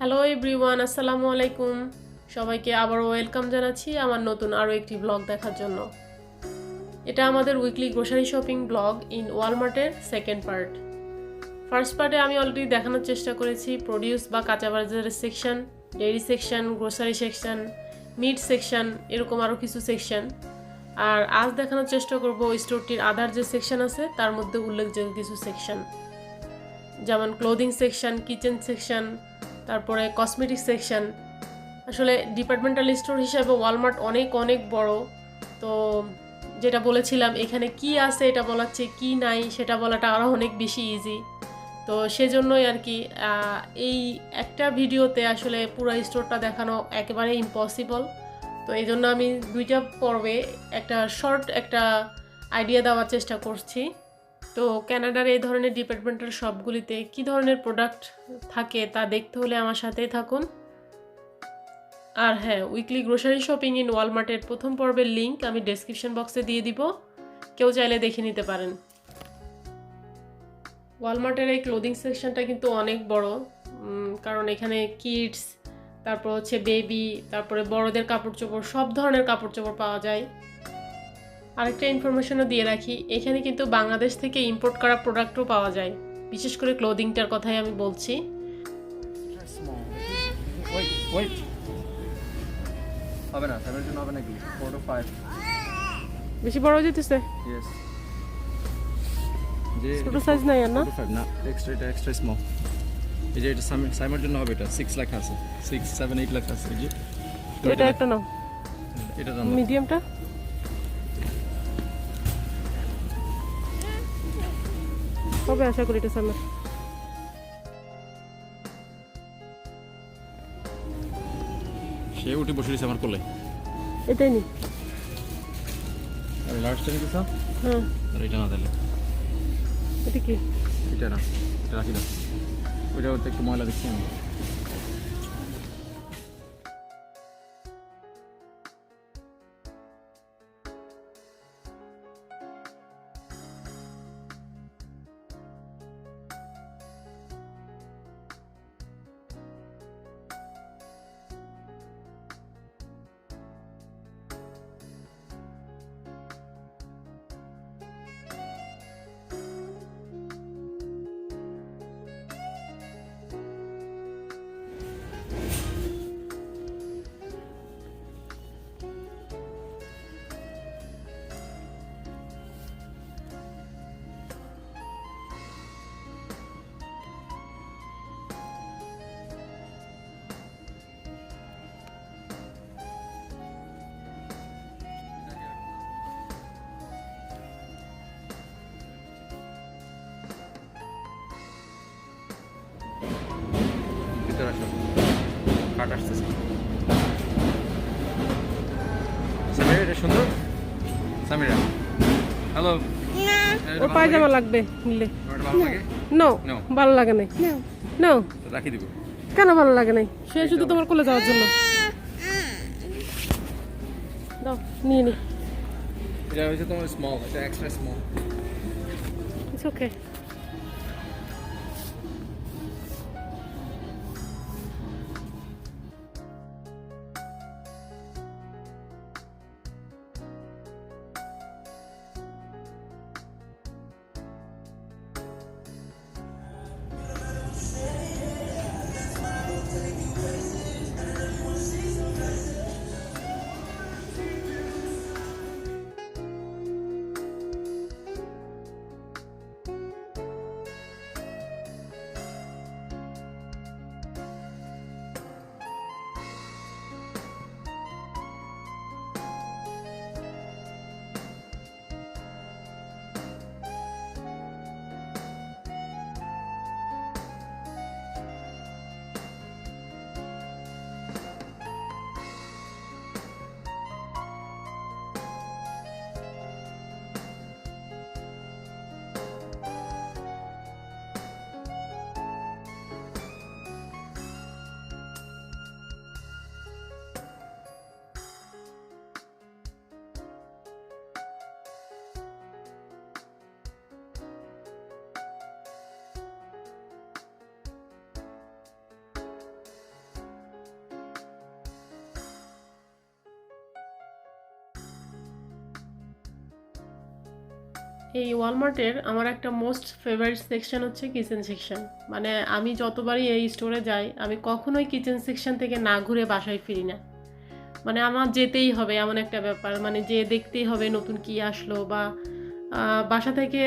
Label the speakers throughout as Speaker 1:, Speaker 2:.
Speaker 1: Hello everyone, আসসালামু আলাইকুম। সবাইকে আবার ওয়েলকাম জানাচ্ছি আমার নতুন আরও একটি ব্লগ দেখার জন্য। এটা আমাদের weekly grocery shopping blog in ওয়ালমার্টের সেকেন্ড পার্ট। ফার্স্ট পার্টে আমি অলরেডি দেখানোর চেষ্টা করেছি প্রোডিউস বা কাঁচা বাজারের section, dairy section, grocery section, meat section, এরকম আরও কিছু সেকশন। আর আজ দেখানোর চেষ্টা করব স্টোরটির আদার যে সেকশন আছে তার মধ্যে উল্লেখযোগ্য কিছু সেকশন, যেমন ক্লোদিং সেকশন, কিচেন সেকশন, তারপরে কসমেটিক সেকশন। আসলে ডিপার্টমেন্টাল স্টোর হিসাবে ওয়ালমার্ট অনেক অনেক বড়। তো যেটা বলেছিলাম, এখানে কি আছে এটা বলার চেয়ে কী নাই সেটা বলাটা আরও অনেক বেশি ইজি। তো সেজন্যই আর কি এই একটা ভিডিওতে আসলে পুরো স্টোরটা দেখানো একেবারে ইম্পসিবল। তো এই জন্য আমি দুইটা পর্বে একটা শর্ট একটা আইডিয়া দেওয়ার চেষ্টা করছি। তো কানাডার এই ধরনের ডিপার্টমেন্টাল শপগুলিতে কী ধরনের প্রোডাক্ট থাকে তা দেখতে হলে আমার সাথেই থাকুন। আর হ্যাঁ, উইকলি গ্রোসারি শপিং ইন ওয়ালমার্টের প্রথম পর্বের লিঙ্ক আমি ডেসক্রিপশন বক্সে দিয়ে দিব, কেউ চাইলে দেখে নিতে পারেন। ওয়ালমার্টের এই ক্লোদিং সেকশনটা কিন্তু অনেক বড়, কারণ এখানে কিডস, তারপর হচ্ছে বেবি, তারপরে বড়দের কাপড় চোপড়, সব ধরনের কাপড় চোপড় পাওয়া যায়। আরেকটা ইনফরমেশনও দিয়ে রাখি, এখানে কিন্তু বাংলাদেশ থেকে ইম্পোর্ট করা প্রোডাক্টও পাওয়া যায়, বিশেষ করে ক্লোদিংটার কথাই আমি বলছি।
Speaker 2: হবে না, 7 হবে নাকি 4 to 5
Speaker 1: বেশি বড় হয়ে যেতেছে,
Speaker 2: ইয়েস যে
Speaker 1: ছোট সাইজ নাই আর না
Speaker 2: 5 না, এক্সট্রা স্মল। এই যে এটা সাইমার জন্য হবে, এটা 6 লাখ আছে, 6 7 8 লাখ আছে। এই যে
Speaker 1: এটা একটা নাও,
Speaker 2: এটা দাম
Speaker 1: মিডিয়ামটা হবে আশা করি এটা সামনে।
Speaker 2: সে উঠে বসে রয়েছে আমার কোলে।
Speaker 1: এটাই নি,
Speaker 2: আর লাস্টটা নিতে চাও?
Speaker 1: হ্যাঁ
Speaker 2: আর এটা না দিলে
Speaker 1: এটা কি?
Speaker 2: এটা না, এটা রাখি দাও, ওইটা ওতে একটু ময়লা দেখছি আমি। ভিতরে আসো, কাট আসতেছে। সামিরা, এটা সুন্দর। সামিরা, হ্যালো।
Speaker 1: ওর পায়জামা লাগবে নিলে।
Speaker 2: ভালো লাগে?
Speaker 1: No,
Speaker 2: No.
Speaker 1: ভালো লাগে নাই। নো,
Speaker 2: রাখি দিব।
Speaker 1: কেন ভালো লাগে নাই? সে শুধু তোমার কোলে যাওয়ার জন্য। দাও, নিয়ে নি।
Speaker 2: এটা হচ্ছে তোমার স্মল, এটা এক্সট্রা স্মল।
Speaker 1: It's okay. এই ওয়ালমার্টের আমার একটা মোস্ট ফেভারিট সেকশন হচ্ছে কিচেন সেকশন। মানে আমি যতবারই এই স্টোরে যাই আমি কখনোই কিচেন সেকশন থেকে না ঘুরে বাসায় ফিরি না। মানে আমার যেতেই হবে এমন একটা ব্যাপার, মানে যে দেখতেই হবে নতুন কি আসলো, বা বাসা থেকে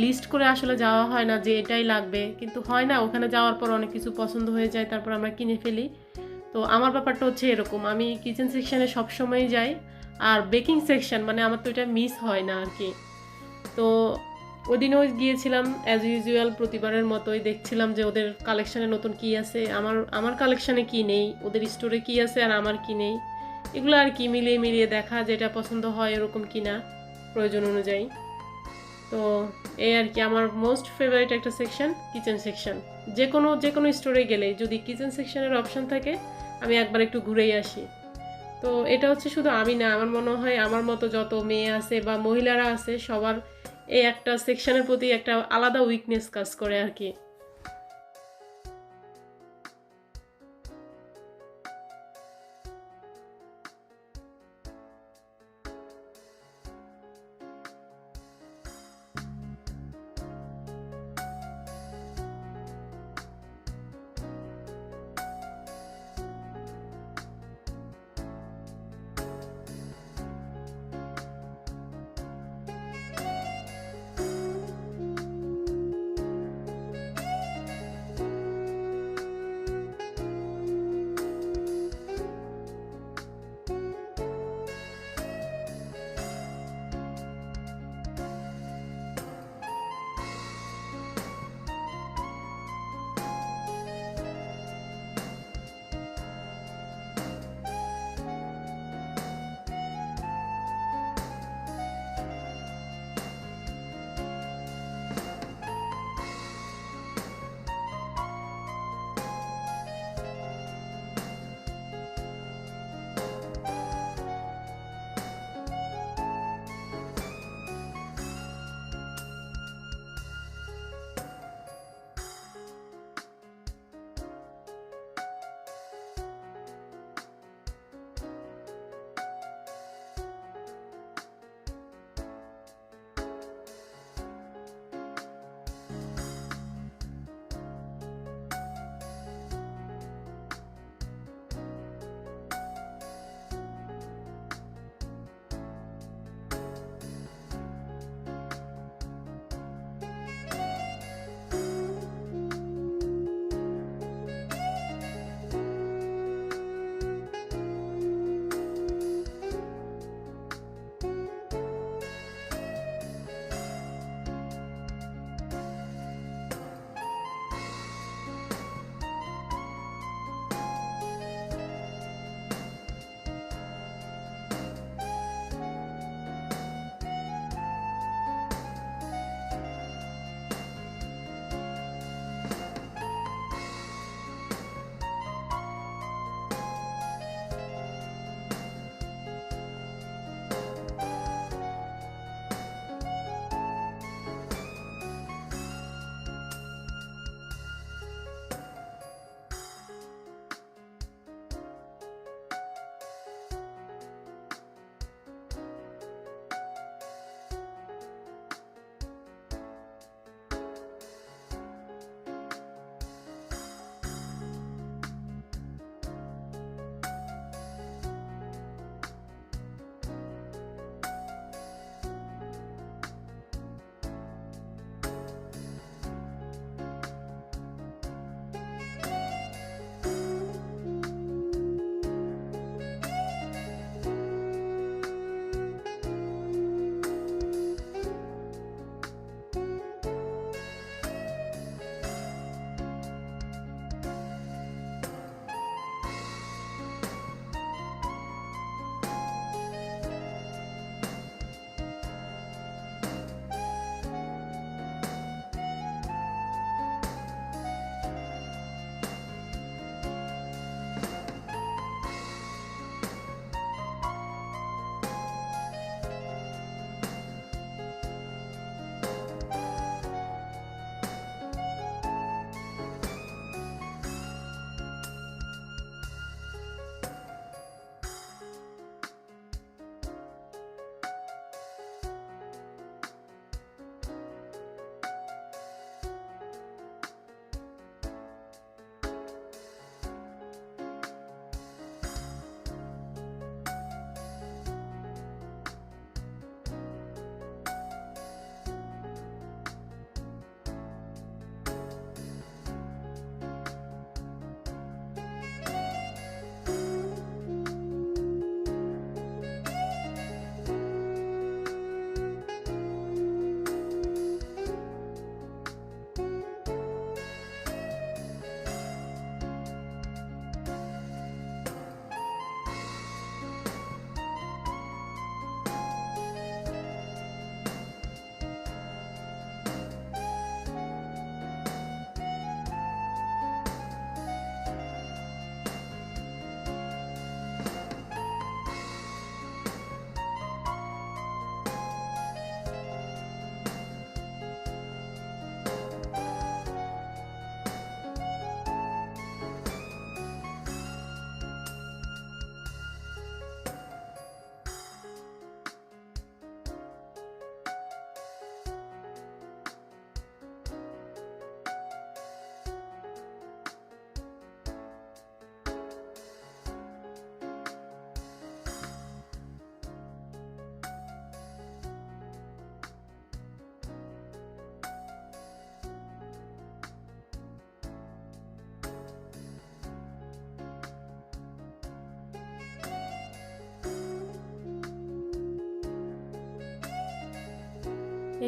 Speaker 1: লিস্ট করে আসলে যাওয়া হয় না যে এটাই লাগবে, কিন্তু হয় না ওখানে যাওয়ার পর অনেক কিছু পছন্দ হয়ে যায়, তারপর আমরা কিনে ফেলি। তো আমার ব্যাপারটা হচ্ছে এরকম, আমি কিচেন সেকশনে সবসময় যাই। আর বেকিং সেকশন মানে আমার তো এটা মিস হয় না আর কি। তো ওদিনও গিয়েছিলাম অ্যাজ ইউজুয়াল, প্রতিবারের মতোই দেখছিলাম যে ওদের কালেকশানে নতুন কি আছে, আমার কালেকশানে কি নেই, ওদের স্টোরে কি আছে আর আমার কি নেই, এগুলো আর কি মিলিয়ে মিলিয়ে দেখা যেটা পছন্দ হয় এরকম কিনা প্রয়োজন অনুযায়ী। তো এই আর কি আমার মোস্ট ফেভারিট একটা সেকশন কিচেন সেকশন। যে কোনো স্টোরে গেলে যদি কিচেন সেকশনের অপশন থাকে আমি একবার একটু ঘুরেই আসি। তো এটা হচ্ছে শুধু আমি না, আমার মনে হয় আমার মতো যত মেয়ে আছে বা মহিলারা আছে সবার এই একটা সেকশনের প্রতি একটা আলাদা উইকনেস কাজ করে আর কি।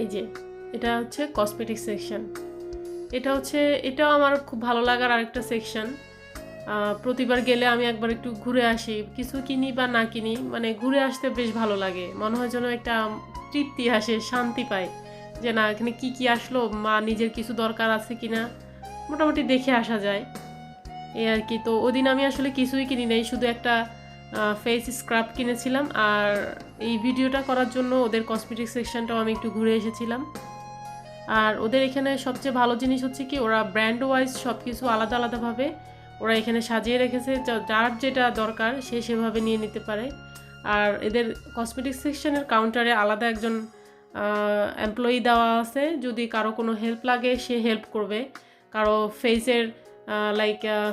Speaker 1: এই যে এটা হচ্ছে কসমেটিক সেকশন। এটাও আমার খুব ভালো লাগার আরেকটা সেকশন। প্রতিবার গেলে আমি একবার একটু ঘুরে আসি, কিছু কিনি বা না কিনি, মানে ঘুরে আসতে বেশ ভালো লাগে, মনে হয় যেন একটা তৃপ্তি আসে, শান্তি পায় যে না এখানে কি কি আসলো, মা নিজের কিছু দরকার আছে কিনা মোটামুটি দেখে আসা যায় এই আর কি। তো ওদিন আমি আসলে কিছুই কিনি নাই, শুধু একটা ফেস স্ক্রাব কিনেছিলাম, আর এই ভিডিওটা করার জন্য ওদের কসমেটিক সেকশনটাও আমি একটু ঘুরে এসেছিলাম। আর ওদের এখানে সবচেয়ে ভালো জিনিস হচ্ছে কি, ওরা ব্র্যান্ড ওয়াইজ সব কিছু আলাদা আলাদাভাবে ওরা এখানে সাজিয়ে রেখেছে, যার যেটা দরকার সে সেভাবে নিয়ে নিতে পারে। আর এদের কসমেটিক সেকশনের কাউন্টারে আলাদা একজন এমপ্লয়ি দেওয়া আছে, যদি কারো কোনো হেল্প লাগে সে হেল্প করবে, কারো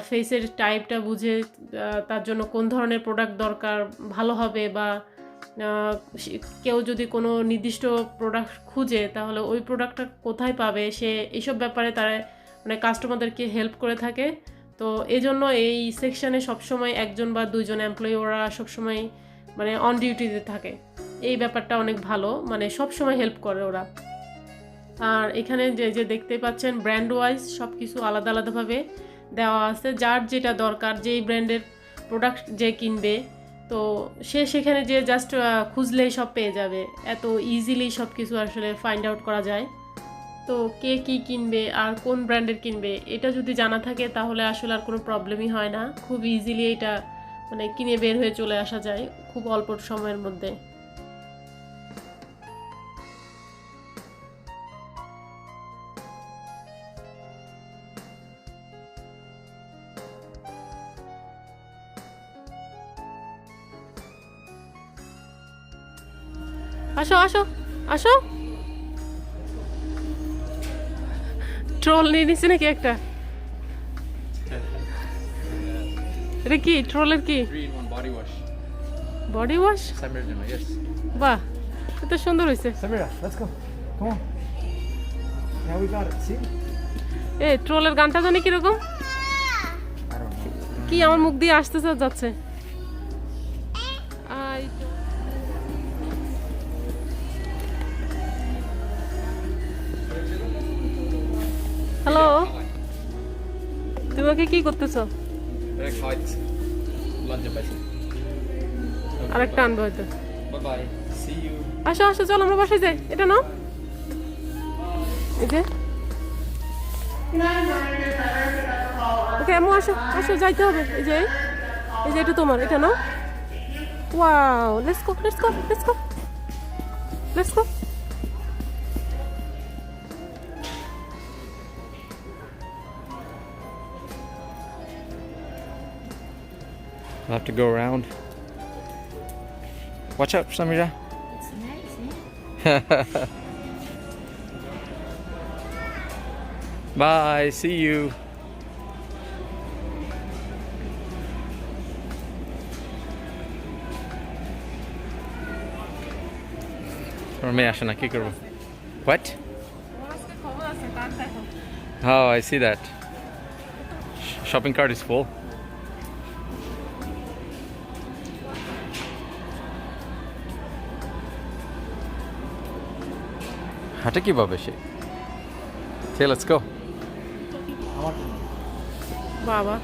Speaker 1: ফেসের টাইপটা বুঝে তার জন্য কোন ধরনের প্রোডাক্ট দরকার ভালো হবে, বা কেউ যদি কোনো নির্দিষ্ট প্রোডাক্ট খুঁজে তাহলে ওই প্রোডাক্টটা কোথায় পাবে, সে এইসব ব্যাপারে তারা মানে কাস্টমারদেরকে হেল্প করে থাকে। তো এই জন্য এই সেকশানে সবসময় একজন বা দুইজন এমপ্লয়ি ওরা সবসময় মানে অন ডিউটিতে থাকে, এই ব্যাপারটা অনেক ভালো, মানে সবসময় হেল্প করে ওরা। আর এখানে যে দেখতে পাচ্ছেন ব্র্যান্ড ওয়াইজ সব কিছু আলাদা আলাদাভাবে দেওয়া আছে, যার যেটা দরকার, যেই ব্র্যান্ডের প্রোডাক্ট যে কিনবে তো সে সেখানে যে জাস্ট খুঁজলেই সব পেয়ে যাবে, এত ইজিলি সব কিছু আসলে ফাইন্ড আউট করা যায়। তো কে কী কিনবে আর কোন ব্র্যান্ডের কিনবে এটা যদি জানা থাকে তাহলে আসলে আর কোনো প্রবলেমই হয় না, খুব ইজিলি এটা মানে কিনে বের হয়ে চলে আসা যায় খুব অল্প সময়ের মধ্যে। আসো আসো আসো, ট্রল নিয়ে নিচ্ছে নাকি একটা? এটা কি ট্রলের কি
Speaker 2: 3-in-1 body wash.
Speaker 1: Body wash?
Speaker 2: Samir's doing it, yes.
Speaker 1: বাহ, এত সুন্দর হয়েছে।
Speaker 3: Samira, let's go. Come on. Now we got it. See?
Speaker 1: এ ট্রলের গানটা জানি কিরকম,
Speaker 3: I don't know.
Speaker 1: কি আমার মুখ দিয়ে আসতেছে আর যাচ্ছে। হ্যালো, তুমি ওকে কি করতেছো?
Speaker 2: Direct height. Lunge পাইছি।
Speaker 1: আরেকটা আনবো হয়তো।
Speaker 2: Bye bye. See you.
Speaker 1: আসো আসো, চল আমরা বাসায় যাই। এটা নাও, এই যে ওকে আম্মু আসো আসো, যাইতে হবে। এই যে এটা তোমার, এটা নাও। Wow, let's go let's go let's go let's go.
Speaker 2: I'll have to go around. Watch out, Samira.
Speaker 4: It's nice,
Speaker 2: Bye. See you. মেয়ে আসে না, কি করবো? What? Oh, I see that. Shopping cart is full. হাঁটে কিভাবে সে? Okay, let's go.
Speaker 1: বাবা,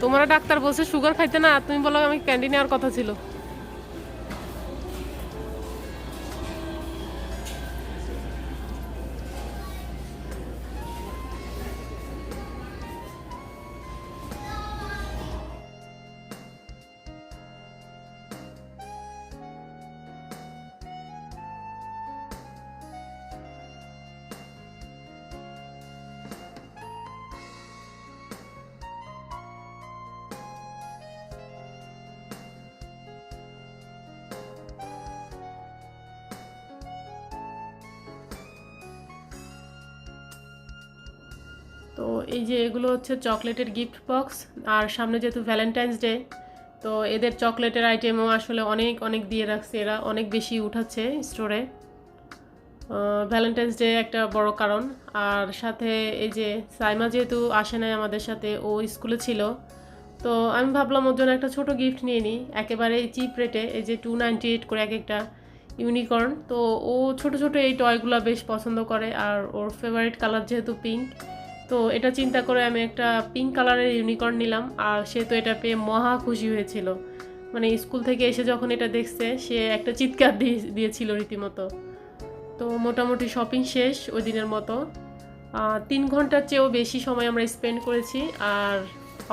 Speaker 1: তোমার doctor বলছে সুগার খাইতে না, তুমি বলো আমি ক্যান্ডি নেওয়ার কথা ছিল। তো এই যে এগুলো হচ্ছে চকলেটের গিফট বক্স, আর সামনে যেহেতু ভ্যালেন্টাইন্স ডে তো এদের চকলেটের আইটেমও আসলে অনেক অনেক দিয়ে রাখছে, এরা অনেক বেশি উঠাচ্ছে স্টোরে। ভ্যালেন্টাইন্স ডে একটা বড় কারণ। আর সাথে এই যে সাইমা যেহেতু আসে নাই আমাদের সাথে, ও স্কুলে ছিল, তো আমি ভাবলাম ওর জন্য একটা ছোটো গিফট নিয়ে নিই একেবারে চিপ রেটে। এই যে 298 করে এক একটা ইউনিকর্ন। তো ও ছোট ছোট এই টয়গুলো বেশ পছন্দ করে, আর ওর ফেভারিট কালার যেহেতু পিঙ্ক, তো এটা চিন্তা করে আমি একটা পিঙ্ক কালারের ইউনিকর্ন নিলাম। আর সে তো এটা পেয়ে মহা খুশি হয়েছিল, মানে স্কুল থেকে এসে যখন এটা দেখছে সে একটা চিৎকার দিয়েছিল রীতিমতো। তো মোটামুটি শপিং শেষ ওই দিনের মতো। 3 ঘন্টার চেয়েও বেশি সময় আমরা স্পেন্ড করেছি। আর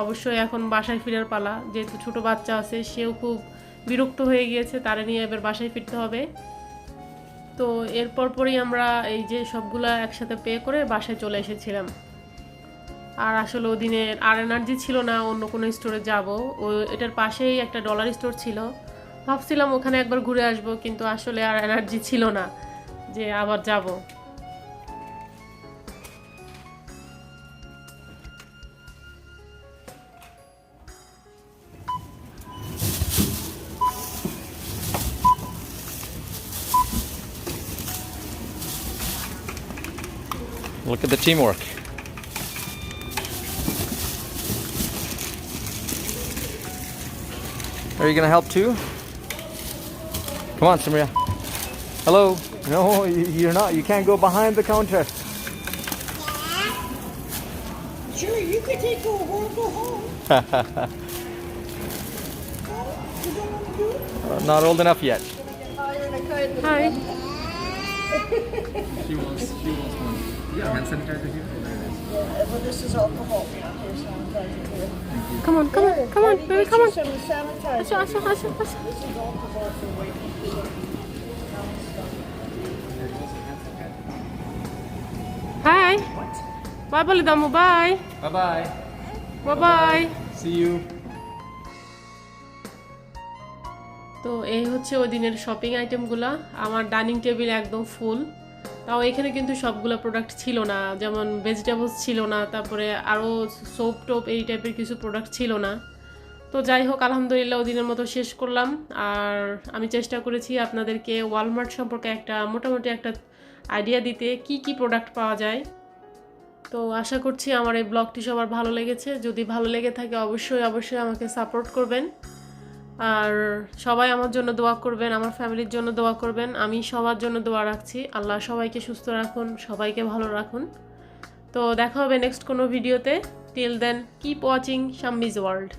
Speaker 1: অবশ্যই এখন বাসায় ফেরার পালা, যেহেতু ছোট বাচ্চা আছে, সেও খুব বিরক্ত হয়ে গিয়েছে, তারা নিয়ে এবার বাসায় ফিরতে হবে। তো এরপর পরই আমরা এই যে সবগুলা একসাথে পে করে বাসায় চলে এসেছিলাম। আর আসলে ওদিনের আর এনার্জি ছিল না অন্য কোনো স্টোরে যাব। এটার পাশেই একটা ডলার স্টোর ছিল, ভাবছিলাম ওখানে একবার ঘুরে আসব, কিন্তু আসলে আর এনার্জি ছিল না যে আবার যাব।
Speaker 2: Look at the teamwork. Are you gonna help too? Come on, Samria. Hello.
Speaker 3: No, you're not. You can't go behind the counter.
Speaker 4: Sure, you could take over and go home. No, you don't want to do it?
Speaker 2: Not old enough yet.
Speaker 1: Hi.
Speaker 2: She wants one. Yeah, hand sanitizer here.
Speaker 4: Yeah, well, this is alcohol. Yeah, here's sanitizer here.
Speaker 1: Come on, come on, come on, baby, come on.
Speaker 4: Some sanitizer.
Speaker 1: আসো আসো আসো আসো।
Speaker 4: This is alcohol for waiting.
Speaker 1: Hi, bye বলে দামু, bye
Speaker 2: Bye bye.
Speaker 1: Bye bye.
Speaker 2: See you.
Speaker 1: তো এই হচ্ছে ওই দিনের শপিং আইটেমগুলো। আমার ডাইনিং টেবিল একদম ফুল। তাও এখানে কিন্তু সবগুলো প্রোডাক্ট ছিল না, যেমন ভেজিটেবলস ছিল না, তারপরে আরও সোপ টোপ এই টাইপের কিছু প্রোডাক্ট ছিল না। তো যাই হোক, আলহামদুলিল্লাহ ওই দিনের মতো শেষ করলাম। আর আমি চেষ্টা করেছি আপনাদেরকে ওয়ালমার্ট সম্পর্কে মোটামুটি একটা আইডিয়া দিতে, কি কি প্রোডাক্ট পাওয়া যায়। তো আশা করছি আমার এই ব্লগটি সবার ভালো লেগেছে। যদি ভালো লেগে থাকে অবশ্যই আমাকে সাপোর্ট করবেন। আর সবাই আমার জন্য দোয়া করবেন, আমার ফ্যামিলির জন্য দোয়া করবেন। আমি সবার জন্য দোয়া রাখছি। আল্লাহ সবাইকে সুস্থ রাখুন, সবাইকে ভালো রাখুন। তো দেখা হবে নেক্সট কোনো ভিডিওতে। Till then keep watching Shammi's world.